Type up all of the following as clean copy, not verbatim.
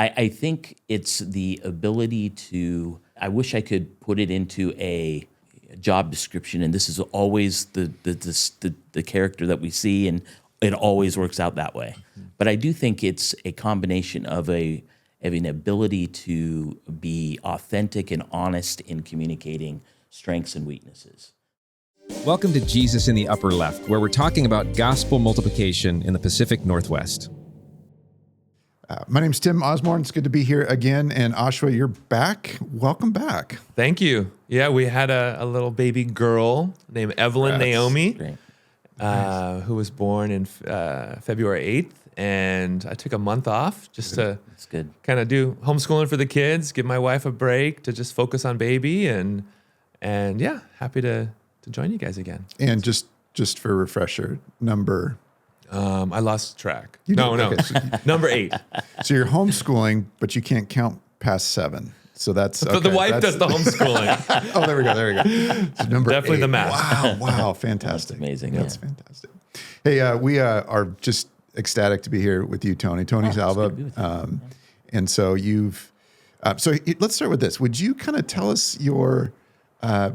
I think it's the ability to, I wish I could put it into a job description, and this is always the character that we see, and it always works out that way. But I do think it's a combination of an ability to be authentic and honest in communicating strengths and weaknesses. Welcome to Jesus in the Upper Left, where we're talking about gospel multiplication in the Pacific Northwest. My name's Tim Osborne. It's good to be here again. And Ashwa, you're back. Welcome back. Thank you. Yeah, we had a little baby girl named Evelyn Naomi, who was born in February 8th. And I took a month off just to kind of do homeschooling for the kids, give my wife a break to just focus on baby. And yeah, happy to join you guys again. And just for a refresher, number... I lost track. No. Okay, number 8. So you're homeschooling, but you can't count past 7. So that's okay. So the wife does the homeschooling. Oh, there we go. So number Definitely 8. the math. Wow, fantastic. That's amazing. That's fantastic. Hey, we are just ecstatic to be here with you, Toney Salva. And so you've, let's start with this. Would you kind of tell us your,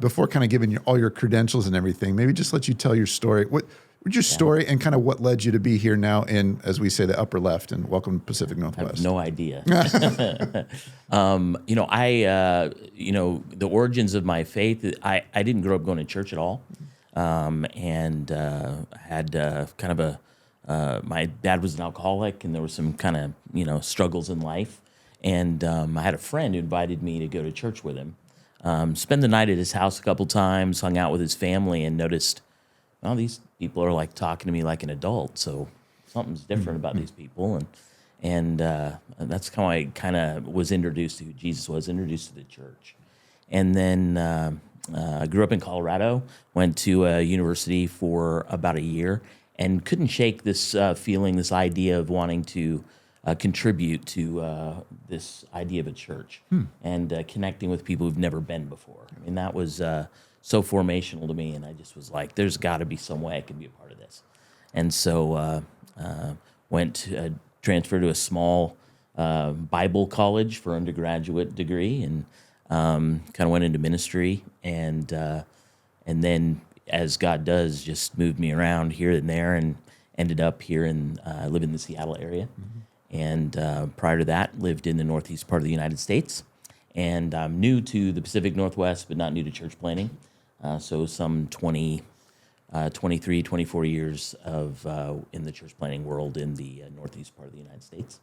before kind of giving all your credentials and everything, maybe just let you tell your story. What's your story and kind of what led you to be here now in, as we say, the upper left, and welcome to Pacific Northwest? I have no idea. The origins of my faith, I didn't grow up going to church at all. And had kind of my dad was an alcoholic, and there were some kind of, struggles in life. And I had a friend who invited me to go to church with him. Spend the night at his house a couple times, hung out with his family, and noticed, well, these people are like talking to me like an adult, so something's different about these people, and that's how I kind of was introduced to who Jesus was, introduced to the church. And then I grew up in Colorado, went to a university for about a year, and couldn't shake this feeling, this idea of wanting to contribute to this idea of a church and connecting with people who've never been before. I mean, that was so formational to me, and I just was like, there's got to be some way I can be a part of this. And so transferred to a small Bible college for undergraduate degree, and kind of went into ministry, and then, as God does, just moved me around here and there, and ended up here in live in the Seattle area. And prior to that, lived in the northeast part of the United States. And I'm new to the Pacific Northwest, but not new to church planting. So some 23, 24 years of in the church planting world in the northeast part of the United States.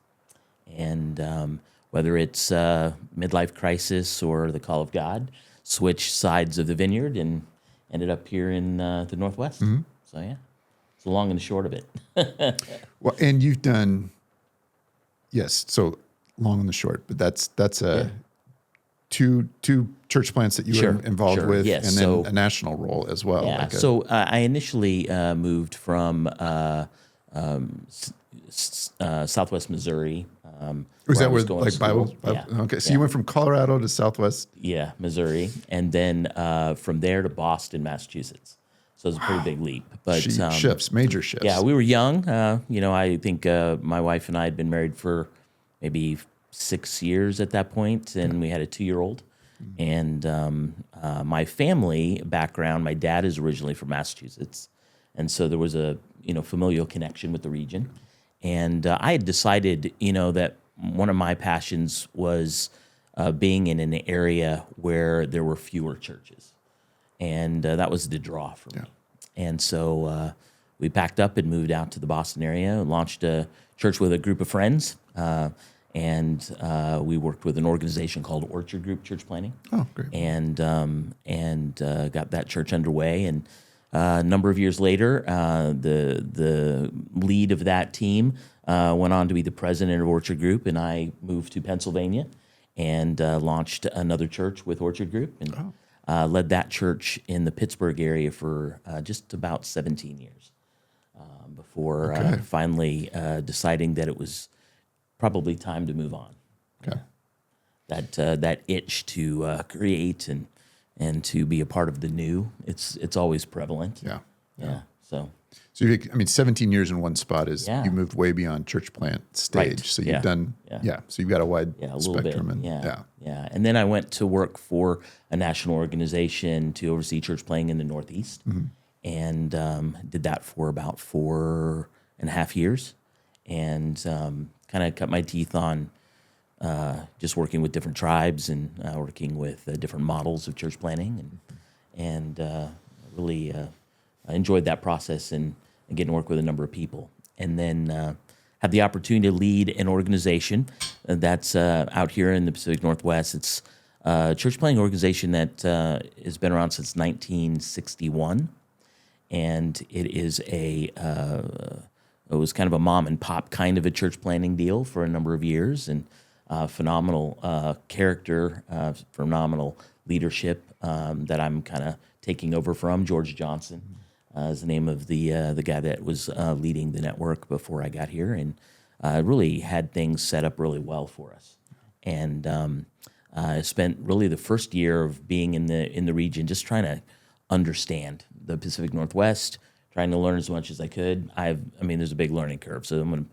And whether it's midlife crisis or the call of God, switched sides of the vineyard and ended up here in the Northwest. So yeah, it's the long and the short of it. Well, and you've done, yes, so long and the short, but that's two church plants that you were involved with, and then a national role as well. Yeah. So I initially moved from Southwest Missouri. Was that where like Bible? Yeah. Okay, so you went from Colorado to Southwest. Yeah, Missouri, and then from there to Boston, Massachusetts. So it was a pretty big leap. But major shifts. Yeah, we were young. I think my wife and I had been married for maybe 6 years at that point, and we had a 2-year-old. And my family background, my dad is originally from Massachusetts, and so there was a familial connection with the region. And I had decided, that one of my passions was being in an area where there were fewer churches, and that was the draw for me. And so we packed up and moved out to the Boston area, and launched a church with a group of friends. And we worked with an organization called Orchard Group Church Planting. Oh, great! And got that church underway. And a number of years later, the lead of that team went on to be the president of Orchard Group, and I moved to Pennsylvania and launched another church with Orchard Group, and led that church in the Pittsburgh area for just about 17 years before finally deciding that it was probably time to move on. Okay. That itch to create and to be a part of the new, it's always prevalent. Yeah. So So, 17 years in one spot is Yeah. you moved way beyond church plant stage. Right. So Yeah. you've done, Yeah. So you've got a wide Yeah, a little spectrum. bit. And Yeah. And then I went to work for a national organization to oversee church playing in the Northeast, and did that for about 4.5 years, and kind of cut my teeth on just working with different tribes and working with different models of church planning, and really enjoyed that process and getting to work with a number of people. And then had the opportunity to lead an organization that's out here in the Pacific Northwest. It's a church planting organization that has been around since 1961, and it is it was kind of a mom and pop kind of a church planting deal for a number of years, and phenomenal character, phenomenal leadership that I'm kind of taking over from. George Johnson is the name of the guy that was leading the network before I got here, and really had things set up really well for us. And I spent really the first year of being in the region just trying to understand the Pacific Northwest, trying to learn as much as I could. There's a big learning curve, so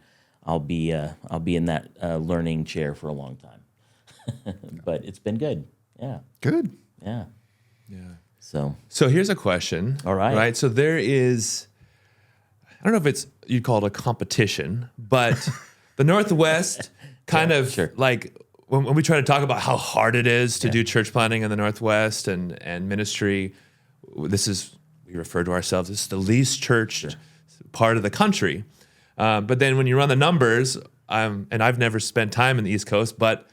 I'll be in that learning chair for a long time. But it's been good. Yeah. Good. Yeah. Yeah. So here's a question. All right. Right. So there is, I don't know if you'd call it a competition, but the Northwest kind of sure. like when we try to talk about how hard it is to do church planting in the Northwest and ministry, we refer to ourselves as the least churched part of the country. But then when you run the numbers, and I've never spent time in the East Coast, but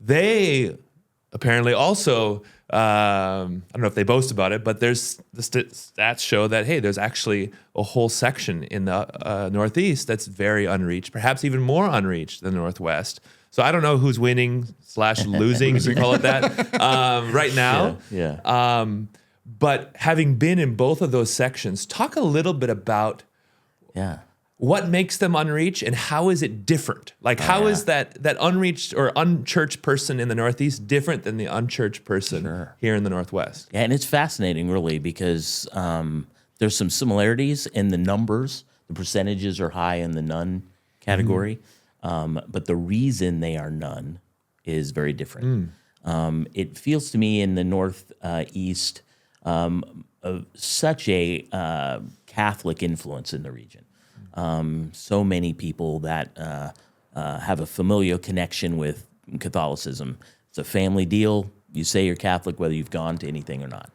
they apparently also, I don't know if they boast about it, but there's the stats show that, hey, there's actually a whole section in the Northeast that's very unreached, perhaps even more unreached than the Northwest. So I don't know who's winning / losing, if you call it that, right now. Yeah. But having been in both of those sections, talk a little bit about what makes them unreached and how is it different? Like, how is that unreached or unchurched person in the Northeast different than the unchurched person here in the Northwest? Yeah, and it's fascinating, really, because there's some similarities in the numbers. The percentages are high in the none category, but the reason they are none is very different. It feels to me in the Northeast such a Catholic influence in the region. So many people that have a familial connection with Catholicism. It's a family deal. You say you're Catholic whether you've gone to anything or not.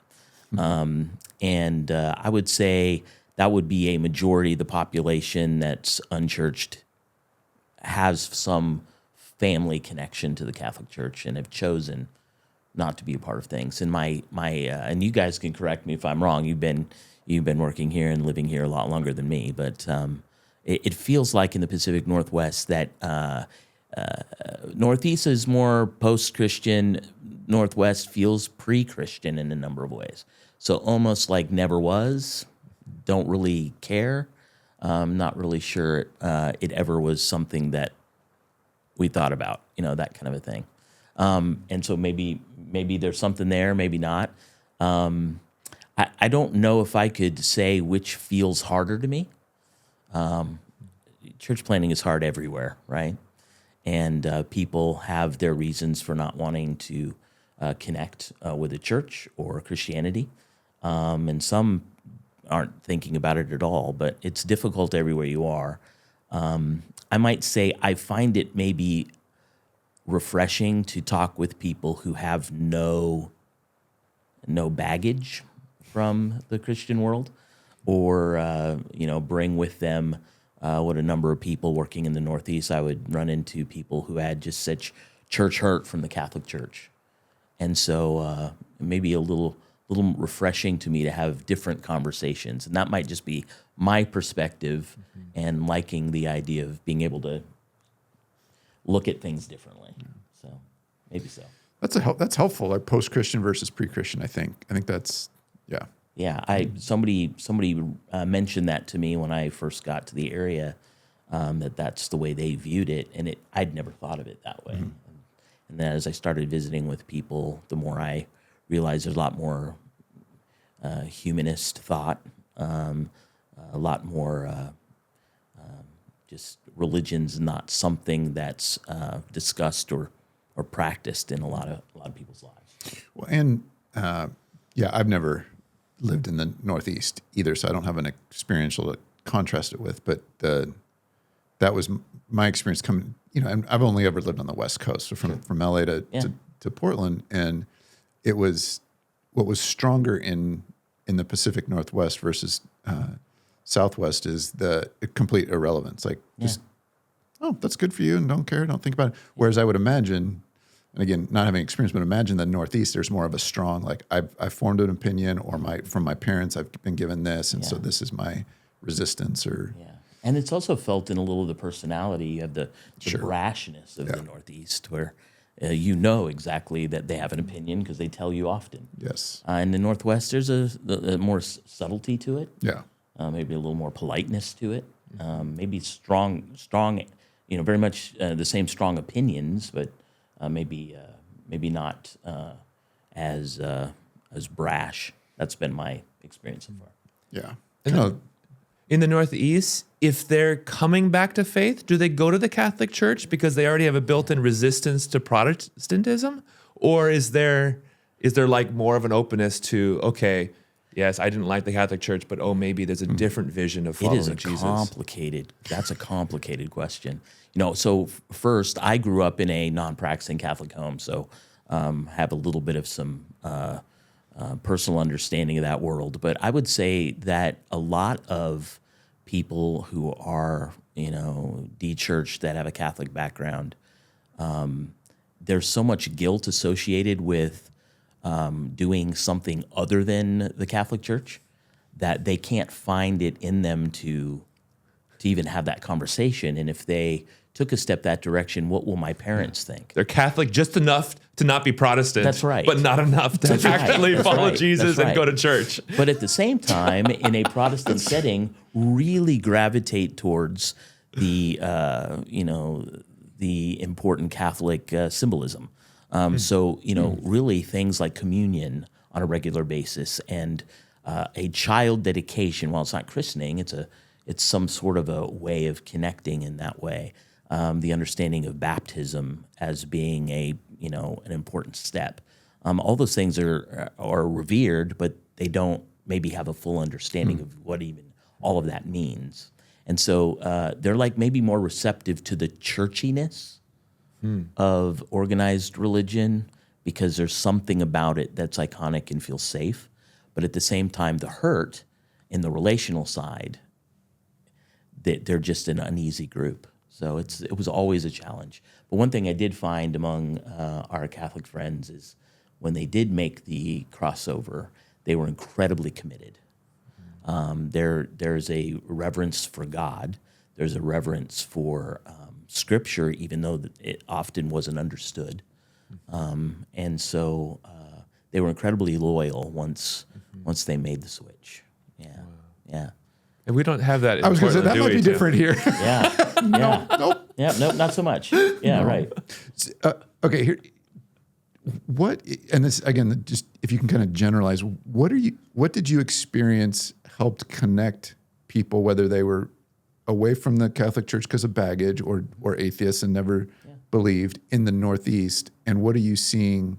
And I would say that would be a majority of the population that's unchurched has some family connection to the Catholic Church and have chosen not to be a part of things. And and you guys can correct me if I'm wrong. You've been working here and living here a lot longer than me, but it feels like in the Pacific Northwest that Northeast is more post-Christian. Northwest feels pre-Christian in a number of ways. So almost like never was, don't really care. Not really sure it ever was something that we thought about, that kind of a thing. And so maybe there's something there, maybe not. I don't know if I could say which feels harder to me. Church planting is hard everywhere, right? And people have their reasons for not wanting to connect with a church or Christianity. And some aren't thinking about it at all, but it's difficult everywhere you are. I might say I find it maybe refreshing to talk with people who have no baggage from the Christian world, or bring with them what a number of people working in the Northeast. I would run into people who had just such church hurt from the Catholic Church, and so maybe a little refreshing to me to have different conversations, and that might just be my perspective and liking the idea of being able to look at things differently. So maybe so. That's helpful. Like post-Christian versus pre-Christian. I think that's Yeah, somebody mentioned that to me when I first got to the area, that's the way they viewed it, and I'd never thought of it that way. And then as I started visiting with people, the more I realized there's a lot more humanist thought, a lot more. Just religion's not something that's discussed or practiced in a lot of people's lives. Well, and yeah, I've never lived in the Northeast either, so I don't have an experiential to contrast it with. But that was my experience coming. And I've only ever lived on the West Coast, so from LA to Portland, and it was what was stronger in the Pacific Northwest versus Southwest is the complete irrelevance. Like, just, oh, that's good for you, and don't care, don't think about it. Whereas I would imagine, and again, not having experience, but imagine the Northeast, there's more of a strong, like, I've formed an opinion, or from my parents, I've been given this, and so this is my resistance, or... Yeah. And it's also felt in a little of the personality. You have the brashness of the Northeast, where exactly that they have an opinion because they tell you often. Yes. In the Northwest, there's a more subtlety to it. Yeah. Maybe a little more politeness to it. Maybe strong, very much the same strong opinions, but maybe not as brash. That's been my experience so far. Yeah. In the Northeast, if they're coming back to faith, do they go to the Catholic Church because they already have a built-in resistance to Protestantism? Or is there like more of an openness to, okay, yes, I didn't like the Catholic Church, but maybe there's a different vision of following Jesus? That's a complicated question. So first, I grew up in a non-practicing Catholic home, so have a little bit of some personal understanding of that world. But I would say that a lot of people who are, de-churched that have a Catholic background, there's so much guilt associated with doing something other than the Catholic Church that they can't find it in them to even have that conversation. And if they took a step that direction, what will my parents think? They're Catholic just enough to not be Protestant. That's right. But not enough to actually follow Jesus and go to church. But at the same time, in a Protestant setting, really gravitate towards the important Catholic symbolism. So, really things like communion on a regular basis and a child dedication. While it's not christening, it's some sort of a way of connecting in that way. The understanding of baptism as being an important step. All those things are revered, but they don't maybe have a full understanding of what even all of that means. And so they're like maybe more receptive to the churchiness of organized religion because there's something about it that's iconic and feels safe. But at the same time, the hurt in the relational side, they're just an uneasy group. So it was always a challenge. But one thing I did find among our Catholic friends is when they did make the crossover, they were incredibly committed. There's a reverence for God. There's a reverence for Scripture, even though it often wasn't understood. And so they were incredibly loyal once they made the switch. Yeah, wow. Yeah. And we don't have that in I was going to say, that might be different here. Yeah. Nope. Yeah, nope, not so much. Yeah, right. Okay, here. What, and this, again, just if you can kind of generalize, what did you experience helped connect people, whether they were away from the Catholic Church because of baggage or atheists and never believed in the Northeast? And what are you seeing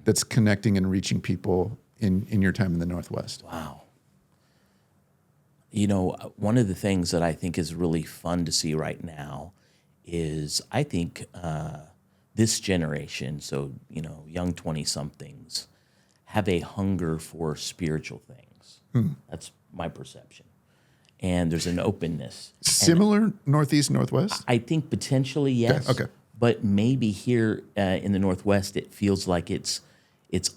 that's connecting and reaching people in your time in the Northwest? Wow. One of the things that I think is really fun to see right now is I think this generation, so, young 20-somethings, have a hunger for spiritual things. That's my perception. And there's an openness. Similar Northeast, Northwest? I think potentially, yes. Okay. But maybe here in the Northwest, it feels like it's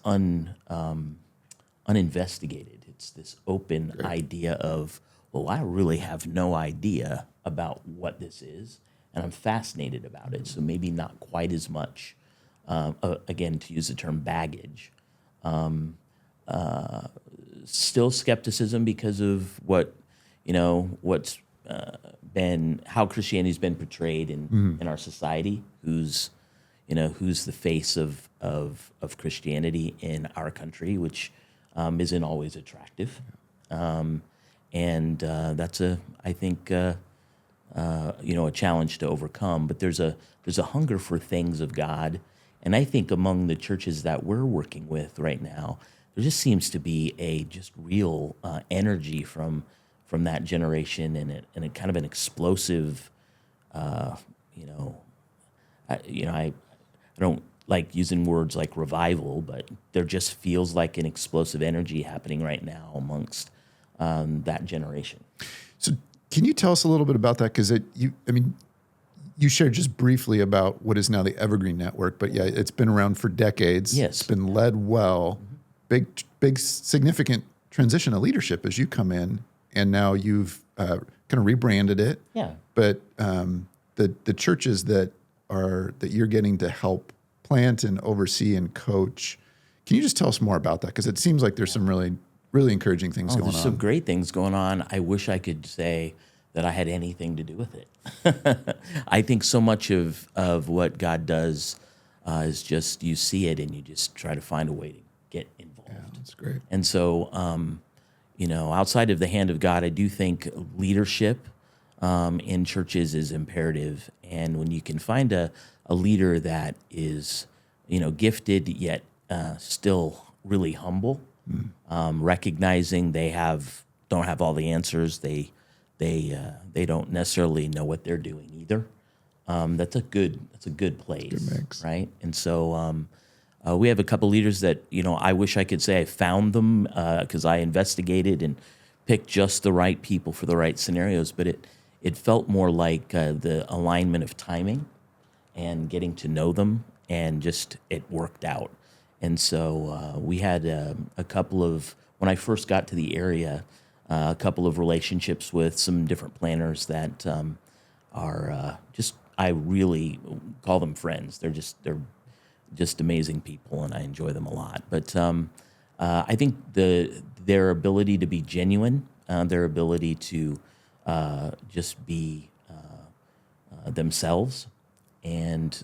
uninvestigated. It's this open idea of, well, I really have no idea about what this is, and I'm fascinated about it. So maybe not quite as much, again, to use the term baggage. Still skepticism because of what's how Christianity's been portrayed in our society. Who's the face of Christianity in our country, which isn't always attractive. and that's I think a challenge to overcome. But there's a hunger for things of God, and I think among the churches that we're working with right now, there just seems to be a just real energy from that generation, and a kind of an explosive, I don't like using words like revival, but there just feels like an explosive energy happening right now amongst that generation. So can you tell us a little bit about that? Because you shared just briefly about what is now the Evergreen Network, but yeah, it's been around for decades. Yes. It's been led well. Big, significant transition of leadership as you come in, and now you've kind of rebranded it. Yeah. But the churches that you're getting to help plant and oversee and coach, can you just tell us more about that? Because it seems like there's some really, really encouraging things going on. There's some great things going on. I wish I could say that I had anything to do with it. I think so much of what God does is just you see it and you just try to find a way to get involved. Yeah, that's great. And so, outside of the hand of God, I do think leadership in churches is imperative. And when you can find a leader that is, gifted yet still really humble, recognizing they don't have all the answers, they don't necessarily know what they're doing either. That's a good place, Good mix. right? And so we have a couple leaders that I wish I could say I found them because I investigated and picked just the right people for the right scenarios, but it felt more like the alignment of timing and getting to know them, and just it worked out. And so we had a couple of, when I first got to the area, a couple of relationships with some different planners that are just, I really call them friends. They're just amazing people, and I enjoy them a lot. But I think their ability to be genuine, their ability to just be themselves, and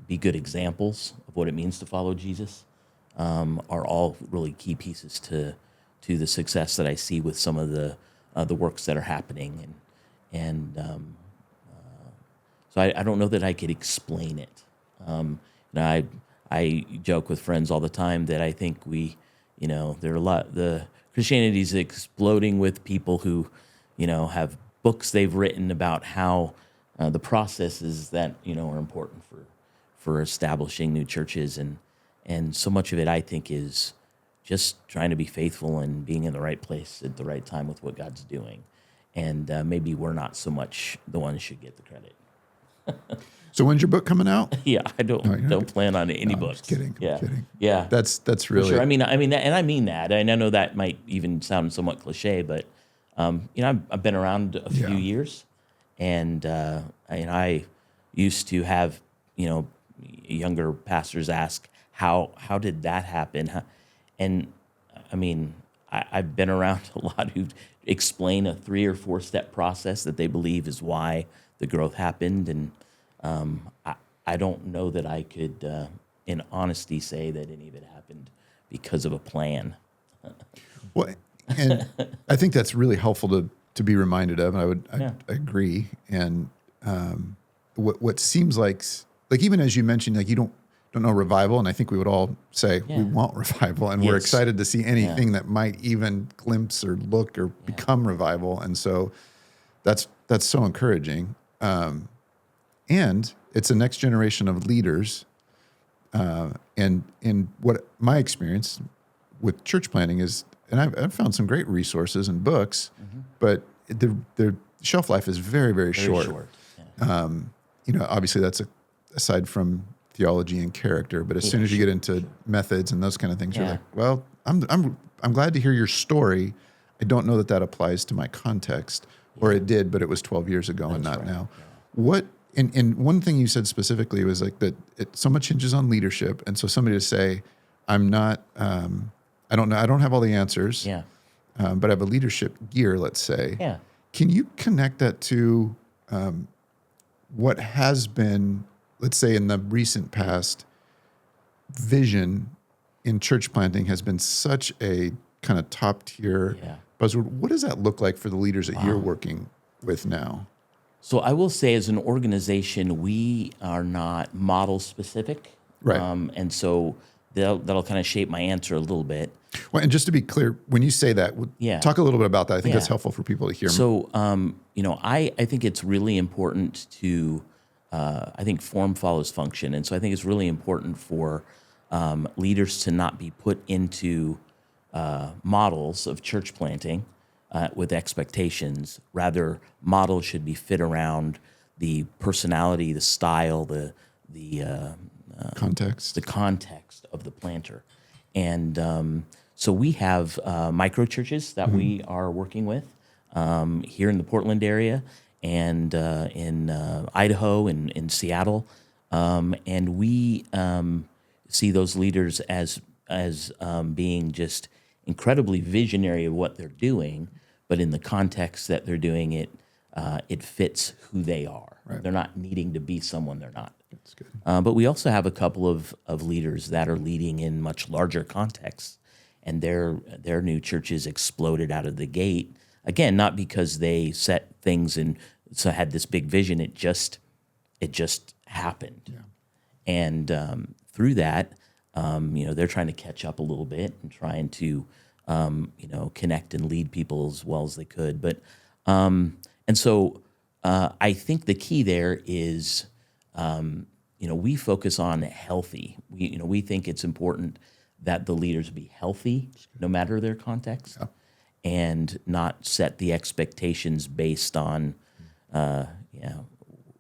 be good examples of what it means to follow Jesus, are all really key pieces to the success that I see with some of the works that are happening, and so I don't know that I could explain it. I joke with friends all the time that I think there are the Christianity is exploding with people who, have books they've written about how the processes that are important for establishing new churches, and so much of it I think is just trying to be faithful and being in the right place at the right time with what God's doing, and maybe we're not so much the ones who should get the credit. So when's your book coming out? Yeah, I don't plan on any No, books. I'm just kidding. Yeah, I'm kidding. Yeah, That's really. for sure. I mean that, and I mean that. And I know that might even sound somewhat cliche, but I've been around a few years, and I used to have younger pastors ask how did that happen, and I mean I've been around a lot who explain a 3 or 4 step process that they believe is why the growth happened, and I don't know that I could, in honesty, say that any of it happened because of a plan. Well, and I think that's really helpful to be reminded of. And I agree. And what seems like even as you mentioned, like you don't know revival, and I think we would all say we want revival, and we're excited to see anything that might even glimpse or look or become revival. And so that's so encouraging. And it's a next generation of leaders. And in what my experience with church planting is, and I've found some great resources and books, but their shelf life is very, very short. Yeah. Obviously that's aside from theology and character, but as soon as you get into methods and those kind of things, you're like, well, I'm glad to hear your story. I don't know that applies to my context, or it did, but it was 12 years ago and not now. Yeah. What, and one thing you said specifically was like that so much hinges on leadership. And so somebody to say, I'm not, I don't know, I don't have all the answers, but I have a leadership gear, let's say. Yeah. Can you connect that to what has been, let's say in the recent past, vision in church planting has been such a kind of top tier buzzword. What does that look like for the leaders that you're working with now? So I will say, as an organization, we are not model specific, Right. And so that'll kind of shape my answer a little bit. Well, and just to be clear, when you say that, talk a little bit about that. I think that's helpful for people to hear. So, I think it's really important to, I think form follows function. And so I think it's really important for leaders to not be put into models of church planting with expectations. Rather, models should be fit around the personality, the style, the context of the planter. And so we have micro churches that we are working with here in the Portland area and in Idaho and in Seattle. And we see those leaders as being just incredibly visionary of what they're doing, but in the context that they're doing it, it fits who they are. Right. They're not needing to be someone they're not. That's good. But we also have a couple of leaders that are leading in much larger contexts, and their new churches exploded out of the gate. Again, not because they set things and so had this big vision. It just happened, and through that, they're trying to catch up a little bit and trying to connect and lead people as well as they could. But and so I think the key there is. We focus on healthy. We think it's important that the leaders be healthy, no matter their context, and not set the expectations based on,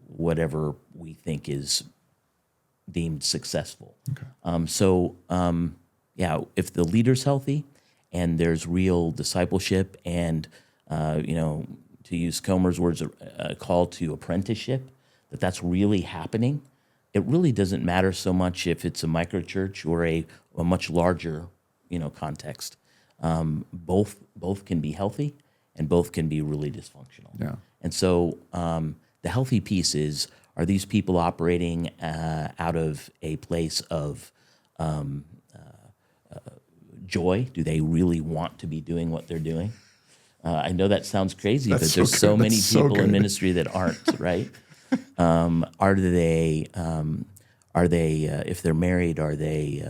whatever we think is deemed successful. Okay. If the leader's healthy and there's real discipleship and, to use Comer's words, a call to apprenticeship, that's really happening. It really doesn't matter so much if it's a micro church or a much larger, context. Both can be healthy, and both can be really dysfunctional. Yeah. And so the healthy piece is: are these people operating out of a place of joy? Do they really want to be doing what they're doing? I know that sounds crazy, but there's so many people in ministry that aren't, right? Are they, if they're married, are they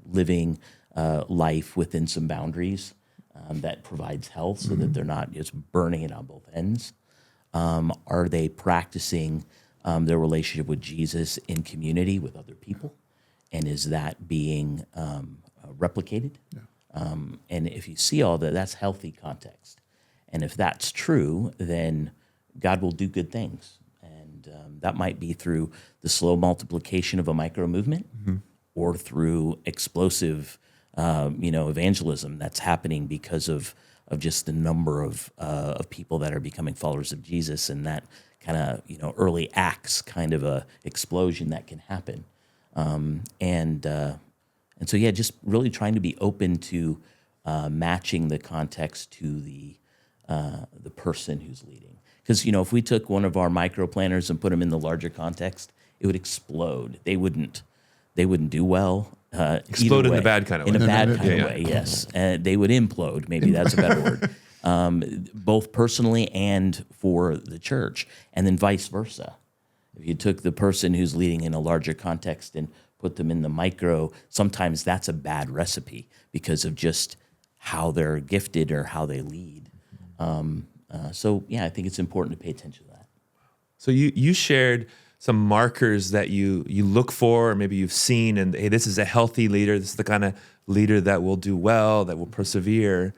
living life within some boundaries that provides health so that they're not just burning it on both ends? Are they practicing their relationship with Jesus in community with other people? And is that being replicated? Yeah. And if you see all that, that's healthy context. And if that's true, then God will do good things. That might be through the slow multiplication of a micro movement, or through explosive, evangelism that's happening because of just the number of people that are becoming followers of Jesus, and that kind of early Acts kind of a explosion that can happen, and so just really trying to be open to matching the context to the person who's leading. Because, if we took one of our micro planners and put them in the larger context, it would explode. They wouldn't do well. Explode in the bad kind of way. In a bad kind of way, yes. They would implode. Maybe that's a better word. Both personally and for the church, and then vice versa. If you took the person who's leading in a larger context and put them in the micro, sometimes that's a bad recipe because of just how they're gifted or how they lead. I think it's important to pay attention to that. So you shared some markers that you look for, or maybe you've seen, and hey, this is a healthy leader. This is the kind of leader that will do well, that will persevere.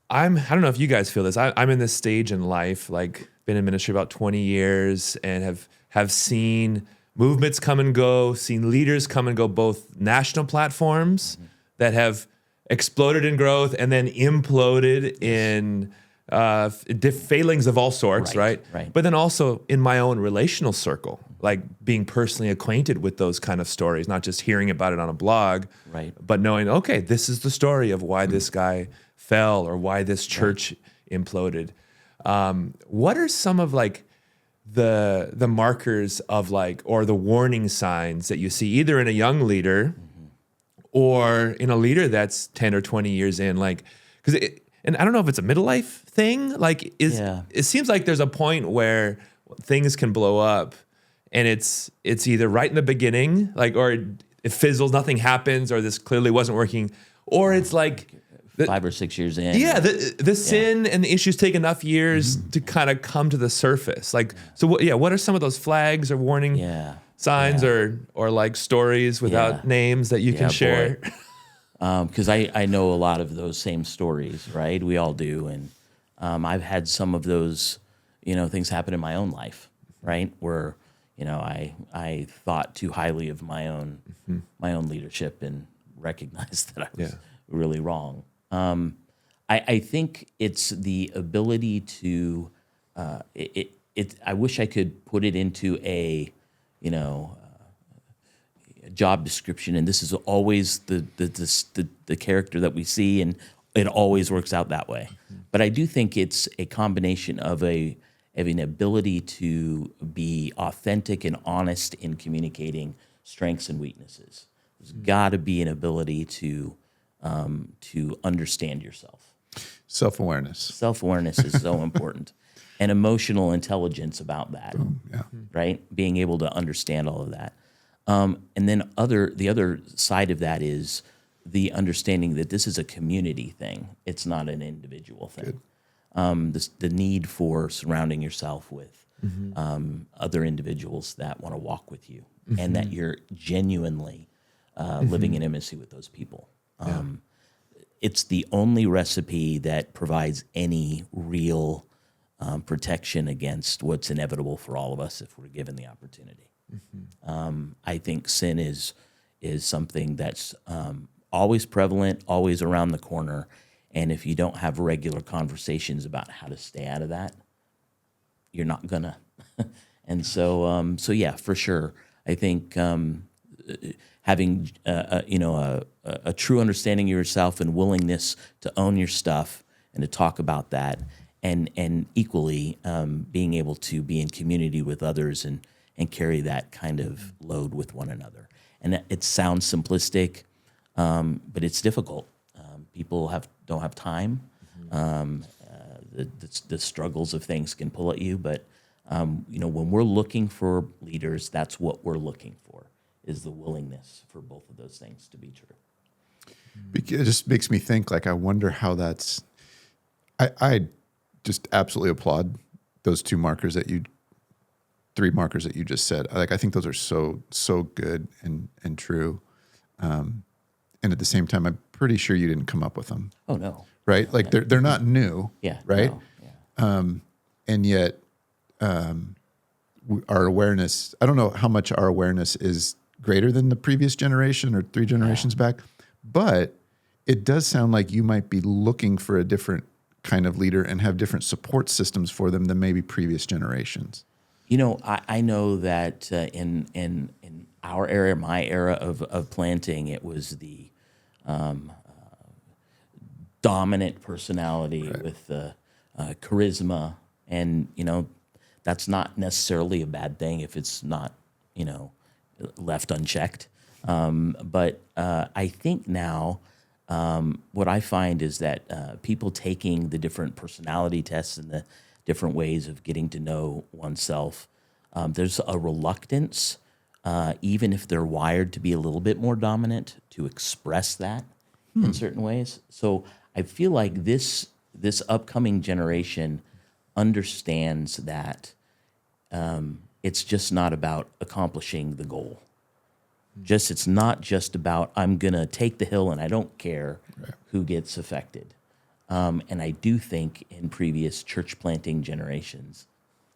I don't know if you guys feel this. I'm in this stage in life, like been in ministry about 20 years, and have seen movements come and go, seen leaders come and go, both national platforms that have exploded in growth and then imploded in failings of all sorts, right? But then also in my own relational circle, like being personally acquainted with those kind of stories, not just hearing about it on a blog, but knowing, okay, this is the story of why this guy fell or why this church imploded. What are some of like the markers of like, or the warning signs that you see either in a young leader or in a leader that's 10 or 20 years in? Like, because and I don't know if it's a midlife thing. Like, it seems like there's a point where things can blow up, and it's either right in the beginning, like, or it fizzles, nothing happens, or this clearly wasn't working, or it's like 5 or 6 years in. Yeah, the sin and the issues take enough years to kind of come to the surface. Like, so what are some of those flags or warning signs or like stories without names that you can share? Because I know a lot of those same stories, right? We all do, and I've had some of those, things happen in my own life, right? Where I thought too highly of my own leadership and recognized that I was really wrong. I think it's the ability to I wish I could put it into a job description, and this is always the character that we see, and it always works out that way. But I do think it's a combination of an ability to be authentic and honest in communicating strengths and weaknesses. There's got to be an ability to understand yourself. Self-awareness. Self-awareness is so important. And emotional intelligence about that, right? Being able to understand all of that. And then the other side of that is the understanding that this is a community thing. It's not an individual thing. The need for surrounding yourself with other individuals that want to walk with you and that you're genuinely living in intimacy with those people. It's the only recipe that provides any real protection against what's inevitable for all of us if we're given the opportunity. I think sin is something that's always prevalent, always around the corner, and if you don't have regular conversations about how to stay out of that, you're not gonna. And so yeah, for sure, I think having a true understanding of yourself and willingness to own your stuff and to talk about that, and equally being able to be in community with others and carry that kind of load with one another. And it sounds simplistic, but it's difficult. People don't have time. The struggles of things can pull at you, but when we're looking for leaders, that's what we're looking for, is the willingness for both of those things to be true. It just makes me think, like, I wonder how that's. I just absolutely applaud those three markers that you just said. Like, I think those are so good and true. And at the same time, I'm pretty sure you didn't come up with them. Oh no! Right? Like they're not new. Yeah. Right. No, yeah. And yet, our awareness. I don't know how much our awareness is greater than the previous generation or 3 generations back, but it does sound like you might be looking for a different kind of leader and have different support systems for them than maybe previous generations. I know that in our era, my era of planting, it was the dominant personality with charisma, and that's not necessarily a bad thing if it's not left unchecked. But I think now what I find is that people taking the different personality tests and the different ways of getting to know oneself, there's a reluctance, even if they're wired to be a little bit more dominant, to express that in certain ways. So I feel like this upcoming generation understands that it's just not about accomplishing the goal. It's not just about, I'm going to take the hill and I don't care who gets affected. And I do think in previous church planting generations,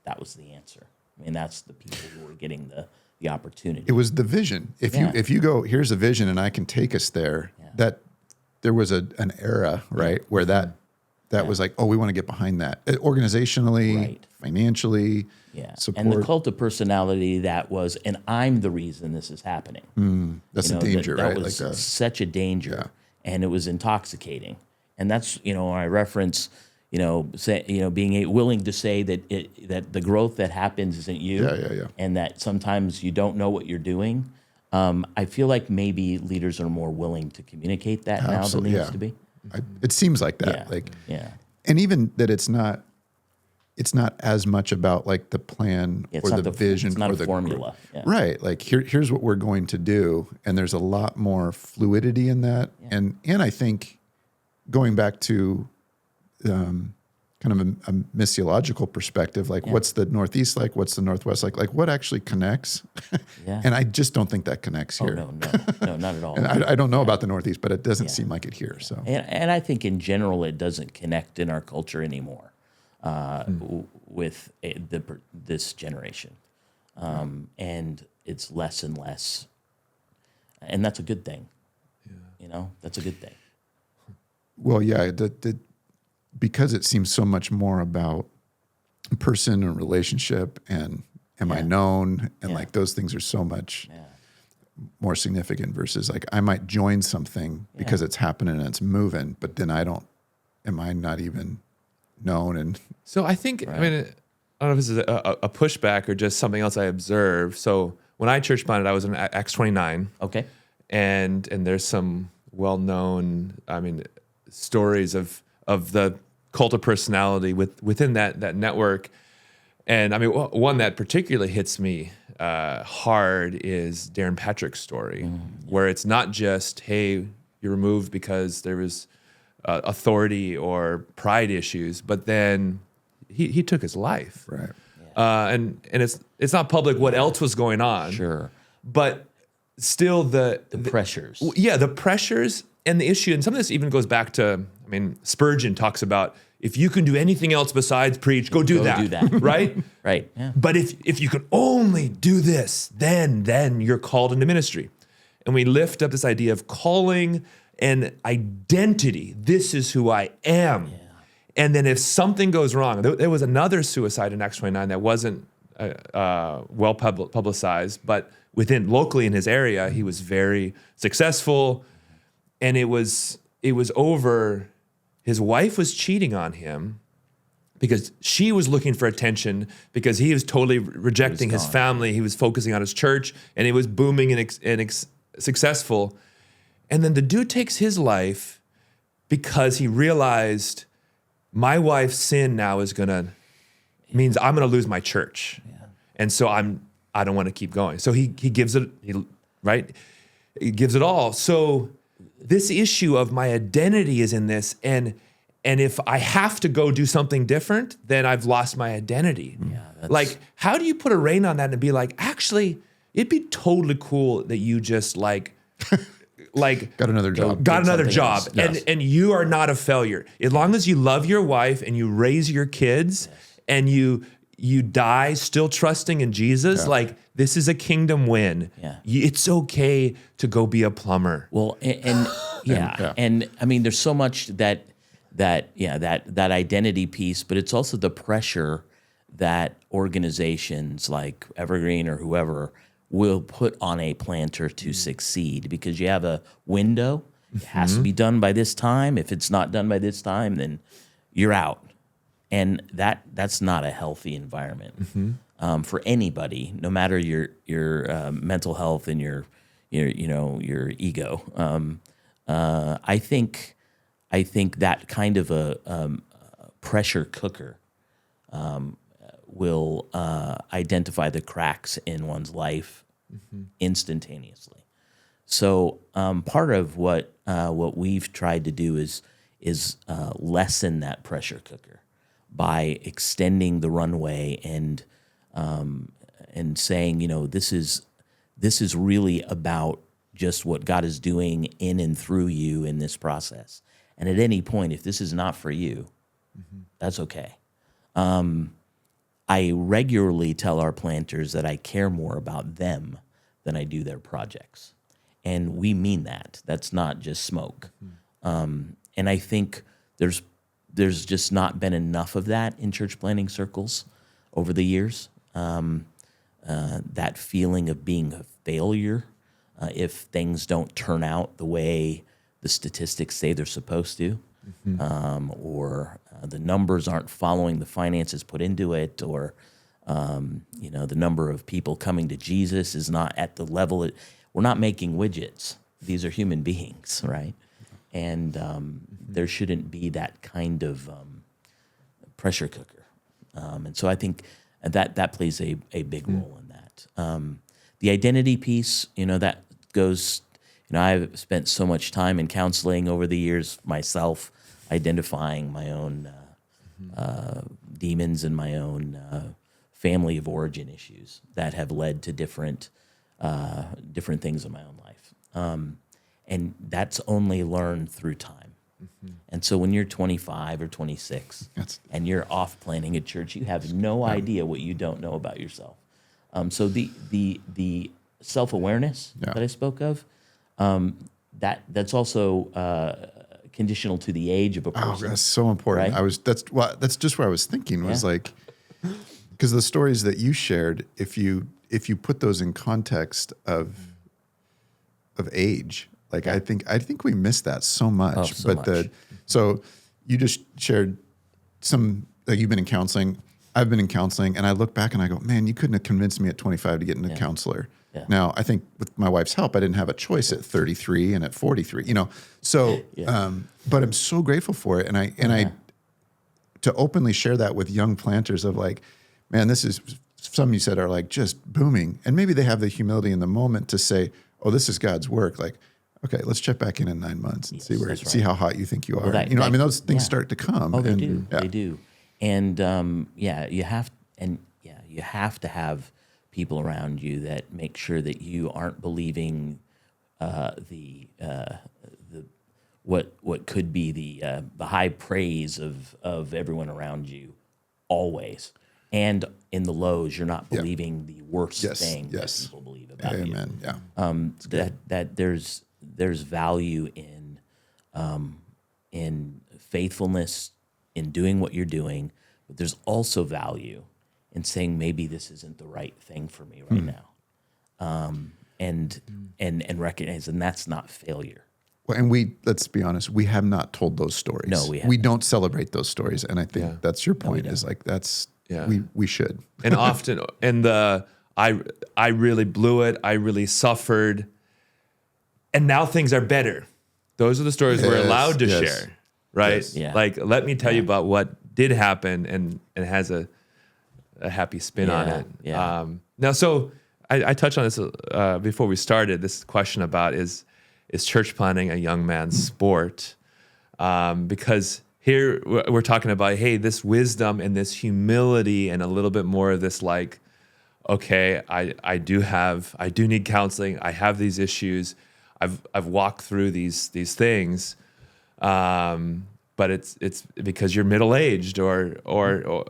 that was the answer. I mean, that's the people who were getting the opportunity. It was the vision. If you go, here's a vision and I can take us there, that there was an era, right, where that was like, oh, we want to get behind that. Organizationally, financially, support. And the cult of personality that was, and I'm the reason this is happening. That's a danger, right? That was such a danger, and it was intoxicating. And that's, I reference, being willing to say that the growth that happens isn't you, and that sometimes you don't know what you're doing. I feel like maybe leaders are more willing to communicate that now than they used to be. It seems like that. Yeah. Like, Yeah. and even that it's not as much about like the plan It's or not the vision it's not or a the formula. Yeah. Right. Like here's what we're going to do. And there's a lot more fluidity in that. Yeah. And I think going back to kind of a missiological perspective, like what's the Northeast like? What's the Northwest like? Like what actually connects? Yeah. And I just don't think that connects here. No, not at all. And I don't know about the Northeast, but it doesn't seem like it here. So And I think in general, it doesn't connect in our culture anymore with this generation. And it's less and less. And that's a good thing. That's a good thing. Well, yeah, because it seems so much more about person and relationship and am I known? And like those things are so much more significant versus like I might join something because it's happening and it's moving, but then am I not even known? And So I think, I mean, I don't know if this is a pushback or just something else I observed. So when I church planted, I was in Acts 29. Okay. And there's some well-known, stories of the cult of personality within that network. And I mean, one that particularly hits me hard is Darren Patrick's story, where it's not just, hey, you're removed because there was authority or pride issues, but then he took his life. right. And it's not public what else was going on. Sure. But still the Pressures. the pressures and the issue, and some of this even goes back to, Spurgeon talks about if you can do anything else besides preach, go do that. Right? Right. Yeah. But if you can only do this, then you're called into ministry. And we lift up this idea of calling and identity. This is who I am. Yeah. And then if something goes wrong, there was another suicide in Acts 29 that wasn't well publicized, but locally in his area, he was very successful. And it was over, his wife was cheating on him because she was looking for attention because he was totally rejecting his family. He was focusing on his church and it was booming and successful. And then the dude takes his life because he realized my wife's sin now means I'm gonna lose my church. Yeah. And so I don't want to keep going. So he gives it, right? He gives it all. So this issue of my identity is in this, and if I have to go do something different, then I've lost my identity. Yeah, like, how do you put a rein on that and be like, actually, it'd be totally cool that you just like Got another job. Else. Yes. And you are not a failure. As long as you love your wife and you raise your kids and you die still trusting in Jesus, like this is a kingdom win. Yeah. It's okay to go be a plumber. Well, and I mean, there's so much that identity piece, but it's also the pressure that organizations like Evergreen or whoever will put on a planter to succeed, because you have a window. It has to be done by this time. If it's not done by this time, then you're out. And that's not a healthy environment for anybody, no matter your mental health and your ego. I think that kind of a pressure cooker will identify the cracks in one's life instantaneously. So part of what we've tried to do is lessen that pressure cooker by extending the runway and saying, this is really about just what God is doing in and through you in this process. And at any point, if this is not for you, that's okay. I regularly tell our planters that I care more about them than I do their projects. And we mean that. That's not just smoke. And I think there's just not been enough of that in church planting circles over the years. That feeling of being a failure if things don't turn out the way the statistics say they're supposed to, or the numbers aren't following the finances put into it, or the number of people coming to Jesus is not at the level. We're not making widgets. These are human beings, right? and there shouldn't be that kind of pressure cooker. And so I think that plays a big role in that. The identity piece, that goes. I've spent so much time in counseling over the years myself, identifying my own demons and my own family of origin issues that have led to different things in my own life. And that's only learned through time. And so when you're 25 or 26 and you're off planning a church, you have no idea what you don't know about yourself. So the self-awareness that I spoke of, that's also conditional to the age of a person. Oh, that's so important. Right? That's just where I was thinking was like, because the stories that you shared, if you put those in context of age, like I think we miss that so much. So you just shared some, like, you've been in counseling, I've been in counseling, and I look back and I go, man, you couldn't have convinced me at 25 to get into a counselor. Yeah. Now, I think with my wife's help, I didn't have a choice at 33 and at 43, So, but I'm so grateful for it. And I to openly share that with young planters of like, man, this is, some you said are like just booming. And maybe they have the humility in the moment to say, oh, this is God's work. Like, okay, let's check back in 9 months and see how hot you think you are. Well, those things start to come. Oh, they do. Yeah. They do. And you have to have people around you that make sure that you aren't believing what could be the high praise of everyone around you always, and in the lows you're not believing the worst thing that people believe about you. Amen. Yeah. That there's value in faithfulness, in doing what you're doing, but there's also value in saying maybe this isn't the right thing for me right now, and recognize, and that's not failure. Well, and let's be honest, we have not told those stories. No, we haven't. We don't celebrate those stories, and I think that's your point. Is like we should. And often, I really blew it. I really suffered, and now things are better. Those are the stories we're allowed to share, right? Yes. Yeah. Like, let me tell you about what did happen, and has a happy spin on it. Yeah. Now, so I touched on this before we started. This question about is church planting a young man's sport? Because here we're talking about, hey, this wisdom and this humility and a little bit more of this, like, okay, I do need counseling. I have these issues. I've walked through these things. But it's because you're middle-aged or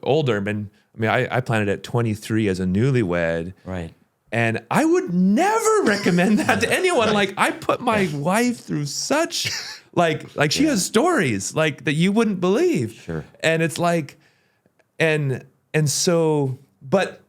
older. And I mean, I planted at 23 as a newlywed. Right. And I would never recommend that to anyone. Like, I put my wife through such, like she has stories like that you wouldn't believe. Sure. And it's like, and so, but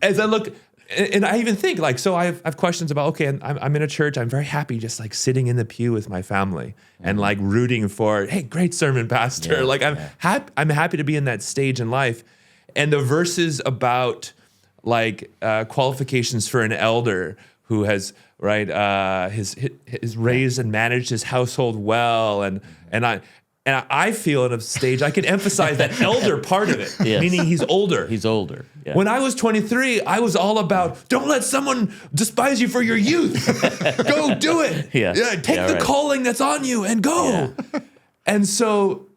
as I look, and I even think like, so I have questions about, okay, I'm in a church. I'm very happy just like sitting in the pew with my family and like rooting for, hey, great sermon, pastor. Like I'm happy to be in that stage in life. And the verses about like qualifications for an elder who has his raised and managed his household well, and I feel at a stage I can emphasize that elder part of it, meaning he's older. He's older. Yeah. When I was 23, I was all about, don't let someone despise you for your youth. Go do it. Take the calling that's on you and go. Yeah. And so,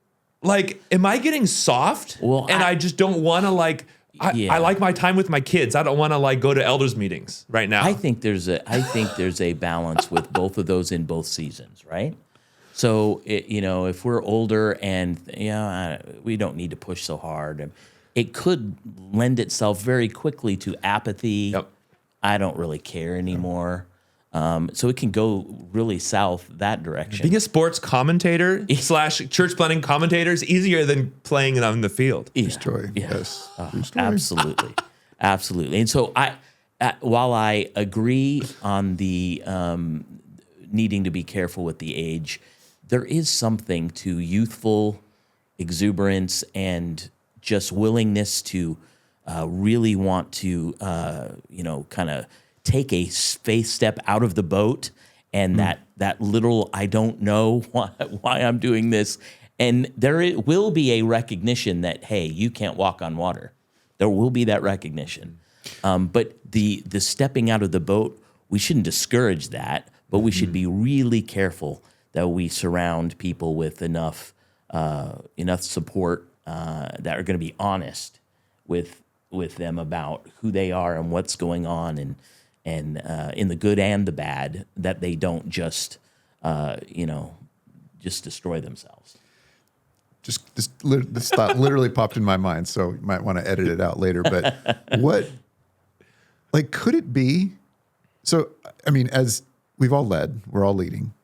like, am I getting soft? Well, I just don't want to, like, I like my time with my kids. I don't want to, like, go to elders meetings right now. I think there's a balance with both of those in both seasons, right? So, if we're older and we don't need to push so hard, it could lend itself very quickly to apathy. Yep. I don't really care anymore. So it can go really south that direction. Being a sports commentator / church planting commentator is easier than playing it on the field. True story. Yes. Absolutely. Absolutely. And so while I agree on the needing to be careful with the age, there is something to youthful exuberance and just willingness to really want to, kind of take a faith step out of the boat and that little I don't know why I'm doing this, and will be a recognition that, hey, you can't walk on water. There will be that recognition, but the stepping out of the boat, we shouldn't discourage that, but we should be really careful that we surround people with enough support that are going to be honest with them about who they are and what's going on, and in the good and the bad, that they don't just destroy themselves. This thought literally popped in my mind, so you might want to edit it out later. But could it be? So, I mean, as we've all led, we're all leading.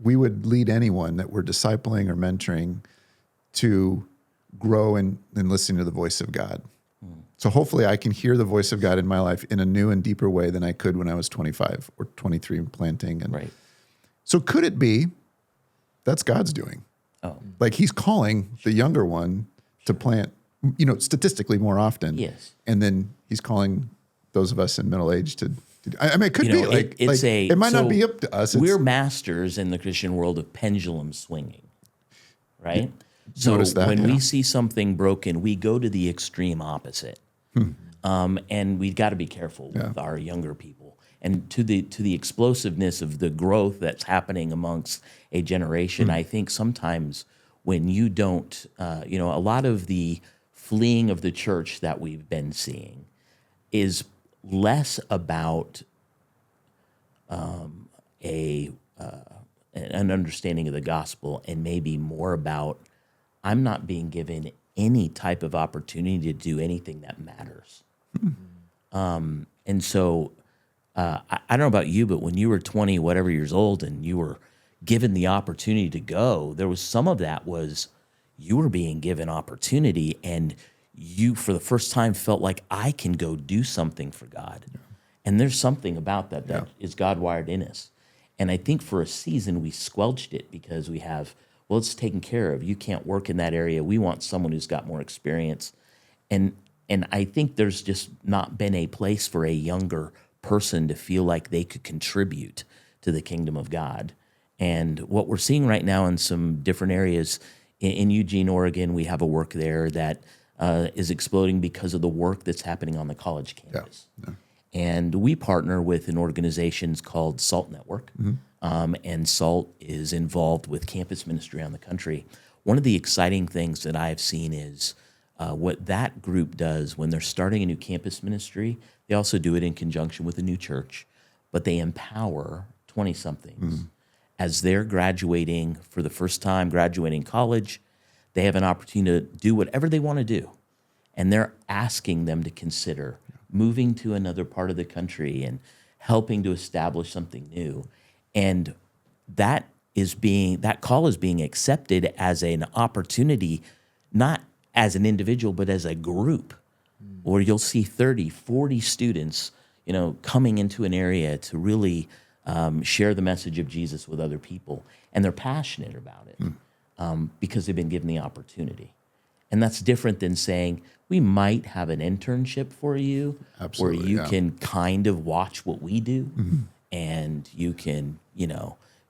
We would lead anyone that we're discipling or mentoring to grow in listening to the voice of God. So hopefully I can hear the voice of God in my life in a new and deeper way than I could when I was 25 or 23 and planting. And right. So could it be that's God's doing? Oh. Like he's calling the younger one to plant, statistically more often. Yes. And then he's calling those of us in middle age to I mean, it could be it might not be up to us. We're masters in the Christian world of pendulum swinging, right? So when we see something broken, we go to the extreme opposite. And we've got to be careful with our younger people. And to the explosiveness of the growth that's happening amongst a generation, I think sometimes when you don't, a lot of the fleeing of the church that we've been seeing is less about an understanding of the gospel and maybe more about I'm not being given any type of opportunity to do anything that matters. And so I don't know about you, but when you were 20, whatever years old, and you were given the opportunity to go, there was some of that was you were being given opportunity, and you, for the first time, felt like I can go do something for God. Yeah. And there's something about that is God wired in us. And I think for a season we squelched it because we have, well, it's taken care of. You can't work in that area. We want someone who's got more experience. And I think there's just not been a place for a younger person to feel like they could contribute to the kingdom of God. And what we're seeing right now in some different areas, in Eugene, Oregon, we have a work there that is exploding because of the work that's happening on the college campus. Yeah. And we partner with an organization called SALT Network, and SALT is involved with campus ministry around the country. One of the exciting things that I've seen is what that group does when they're starting a new campus ministry. They also do it in conjunction with a new church, but they empower 20-somethings. As they're graduating for the first time, graduating college, they have an opportunity to do whatever they want to do. And they're asking them to consider moving to another part of the country and helping to establish something new. And that call is being accepted as an opportunity, not as an individual, but as a group, where you'll see 30, 40 students, coming into an area to really share the message of Jesus with other people. And they're passionate about it because they've been given the opportunity. And that's different than saying, we might have an internship for you where you can kind of watch what we do and you can,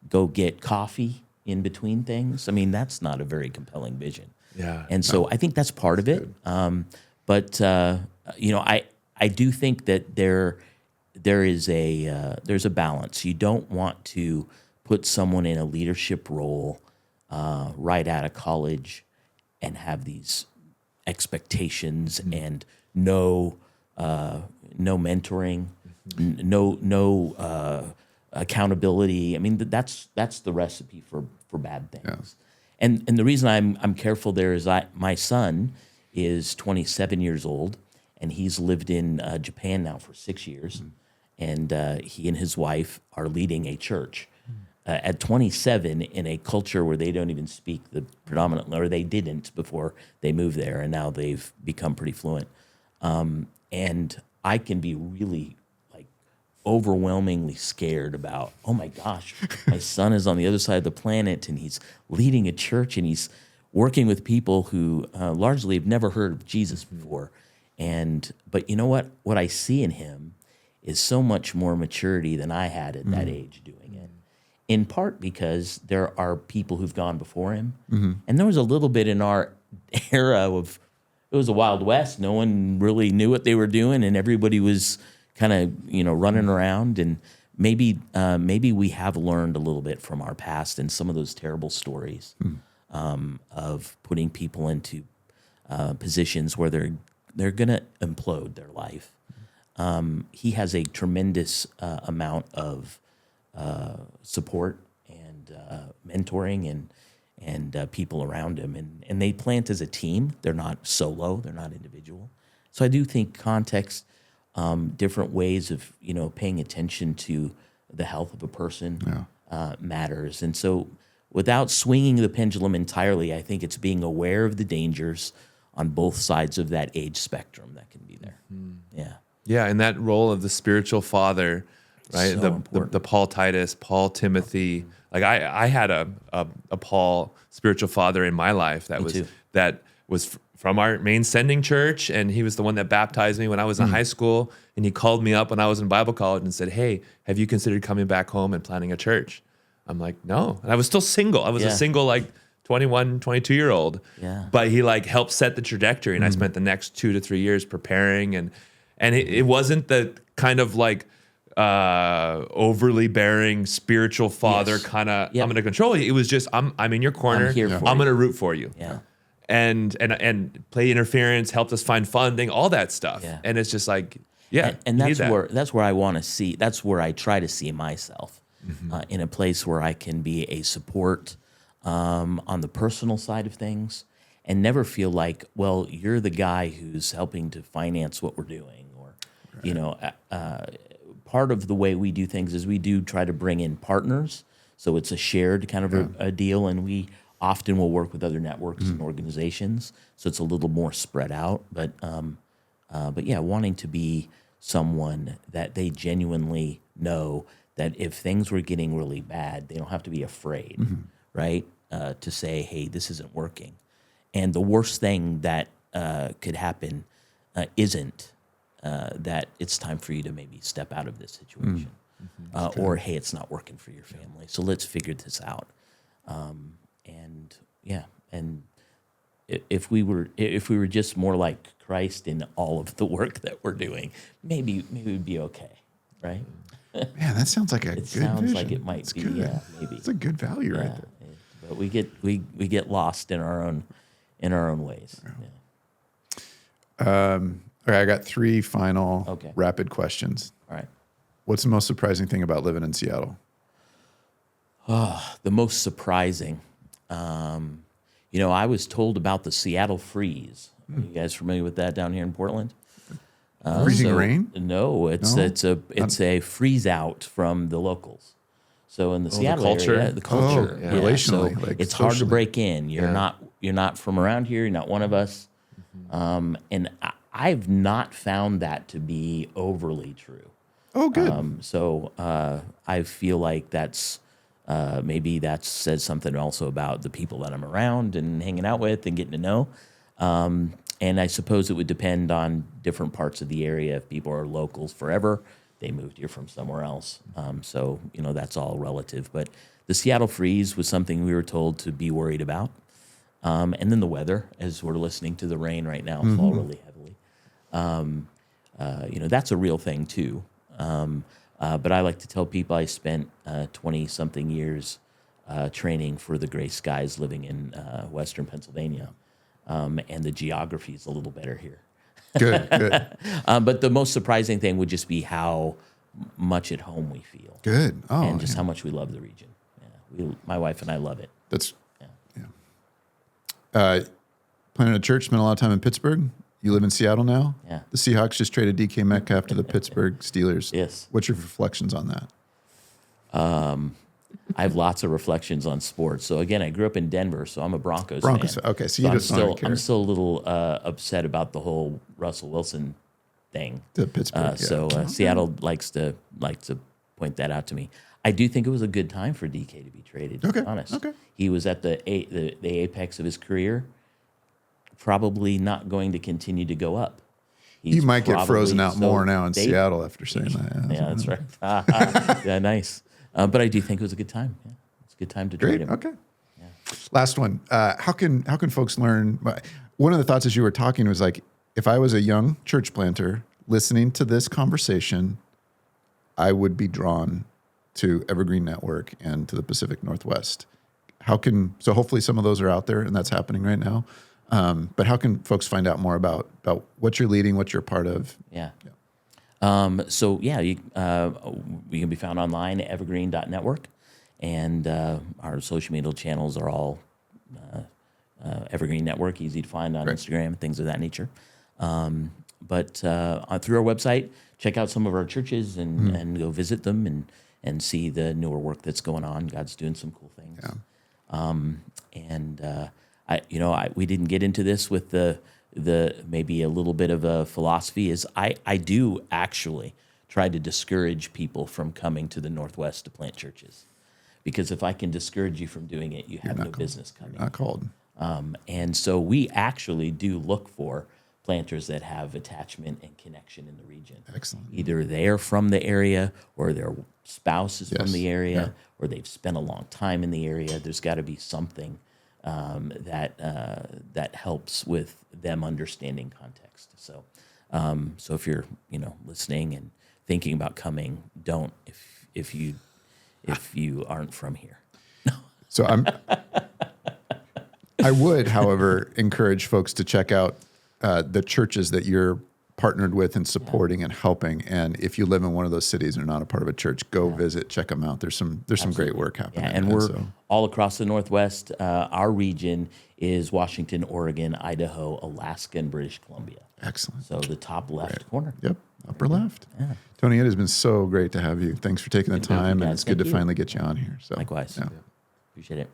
go get coffee in between things. I mean, that's not a very compelling vision. Yeah. And so I think that's part of it. But I do think that there's a balance. You don't want to put someone in a leadership role right out of college and have these expectations and no mentoring, no accountability. I mean, that's the recipe for bad things. Yeah. And the reason I'm careful there is my son is 27 years old, and he's lived in Japan now for 6 years, and he and his wife are leading a church. At 27, in a culture where they don't even speak the predominant, or they didn't before they moved there, and now they've become pretty fluent. And I can be really overwhelmingly scared about, oh my gosh, my son is on the other side of the planet, and he's leading a church, and he's working with people who largely have never heard of Jesus before. But you know what? What I see in him is so much more maturity than I had at that age doing it. in part because there are people who've gone before him. And there was a little bit in our era of, it was a Wild West. No one really knew what they were doing, and everybody was kind of, running around. And maybe we have learned a little bit from our past and some of those terrible stories of putting people into positions where they're going to implode their life. He has a tremendous amount of support and mentoring and people around him, and they plant as a team. They're not solo. They're not individual. So I do think context, different ways of paying attention to the health of a person matters. And so, without swinging the pendulum entirely, I think it's being aware of the dangers on both sides of that age spectrum that can be there. Yeah. Yeah, and that role of the spiritual father, right? So The Paul Titus, Paul Timothy. Like I had a Paul spiritual father in my life that was from our main sending church, and he was the one that baptized me when I was in high school, and he called me up when I was in Bible college and said, "Hey, have you considered coming back home and planting a church?" I'm like, "No." And I was still single. I was a single 21, 22-year-old. Yeah. But he helped set the trajectory, and I spent the next 2 to 3 years preparing, and it wasn't the kind of overly bearing spiritual father kind of, I'm going to control you. It was just, I'm in your corner. I'm here for I'm you. going to root for you. Yeah. And play interference, helped us find funding, all that stuff. Yeah. And it's just And you need that's where I want to see. That's where I try to see myself in a place where I can be a support on the personal side of things, and never feel like, well, you're the guy who's helping to finance what we're doing, or part of the way we do things is we do try to bring in partners, so it's a shared kind of a deal, and we often will work with other networks and organizations, so it's a little more spread out. But yeah, wanting to be someone that they genuinely know that if things were getting really bad, they don't have to be afraid, right? To say, hey, this isn't working. And the worst thing that could happen isn't that it's time for you to maybe step out of this situation. Or, hey, it's not working for your family, so let's figure this out. And if we were just more like Christ in all of the work that we're doing, maybe we'd be okay, right? Man, that sounds like a good Sounds vision. like it might That's be, good. yeah, maybe. It's a good value right there. But we get lost in our own ways. Yeah. Okay, I got 3 final Okay. rapid questions. All right. What's the most surprising thing about living in Seattle? The most surprising, I was told about the Seattle freeze. Are you guys familiar with that down here in Portland? Freezing rain? No, it's a freeze out from the locals. So in the Seattle culture? area, the culture, relationally, so like it's hard to socially. break in. You're not from around here. You're not one of us. And I've not found that to be overly true. Oh, good. So I feel like that's maybe that says something also about the people that I'm around and hanging out with and getting to know. And I suppose it would depend on different parts of the area. If people are locals forever, they moved here from somewhere else. So that's all relative. But the Seattle freeze was something we were told to be worried about. And then the weather, as we're listening to the rain right now, fall really heavily. That's a real thing too. But I like to tell people I spent 20-something years training for the gray skies living in Western Pennsylvania. And the geography is a little better here. Good. But the most surprising thing would just be how much at home we feel. Good. Oh, And just how much we love the region. Yeah, my wife and I love it. That's, planted a church, spent a lot of time in Pittsburgh. You live in Seattle now? Yeah. The Seahawks just traded DK Metcalf to the Pittsburgh Steelers. Yes. What's your reflections on that? I have lots of reflections on sports. So again, I grew up in Denver, so I'm a Broncos fan. Okay, so you I'm just don't still care. I'm still a little upset about the whole Russell Wilson thing. The Pittsburgh. Seattle likes to point that out to me. I do think it was a good time for DK to be traded. To be honest, he was at the apex of his career. Probably not going to continue to go up. You might get frozen out more now in Seattle after saying that. Yeah, that's right. Yeah, nice. But I do think it was a good time. Yeah. It's a good time to trade Great. him. Okay. Last one. How can folks learn? One of the thoughts as you were talking was like, if I was a young church planter listening to this conversation, I would be drawn to Evergreen Network and to the Pacific Northwest. So hopefully some of those are out there and that's happening right now. But how can folks find out more about what you're leading, what you're part of? Yeah. You can be found online at evergreen.network, and our social media channels are all Evergreen Network, easy to find on Instagram, things of that nature. But through our website, check out some of our churches and go visit them and see the newer work that's going on. God's doing some cool things. Yeah. We didn't get into this with the maybe a little bit of a philosophy is I do actually try to discourage people from coming to the Northwest to plant churches, because if I can discourage you from doing it, you have no business coming. Not called. And so we actually do look for planters that have attachment and connection in the region. Excellent. Either they're from the area, or their spouse is from the area, or they've spent a long time in the area. There's got to be something that helps with them understanding context. So, so if you're listening and thinking about coming, don't if you aren't from here. So I would, however, encourage folks to check out the churches that you're partnered with and supporting and helping. And if you live in one of those cities and are not a part of a church, go visit, check them out. There's some great work happening. Yeah, and we're all across the Northwest. Our region is Washington, Oregon, Idaho, Alaska, and British Columbia. Excellent. So the top left corner. Yep, upper left. Yeah. Tony, it has been so great to have you. Thanks for taking the time, and it's good to finally get you on here. So likewise. Yeah. Appreciate it.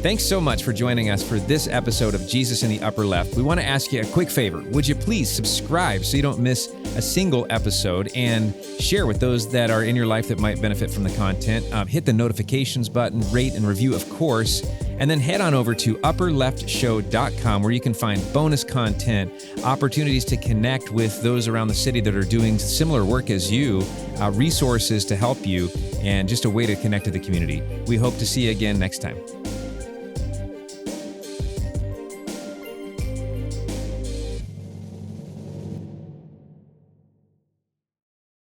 Thanks so much for joining us for this episode of Jesus in the Upper Left. We want to ask you a quick favor. Would you please subscribe so you don't miss a single episode, and share with those that are in your life that might benefit from the content. Hit the notifications button, rate and review, of course, and then head on over to upperleftshow.com, where you can find bonus content, opportunities to connect with those around the city that are doing similar work as you, resources to help you, and just a way to connect to the community. We hope to see you again next time.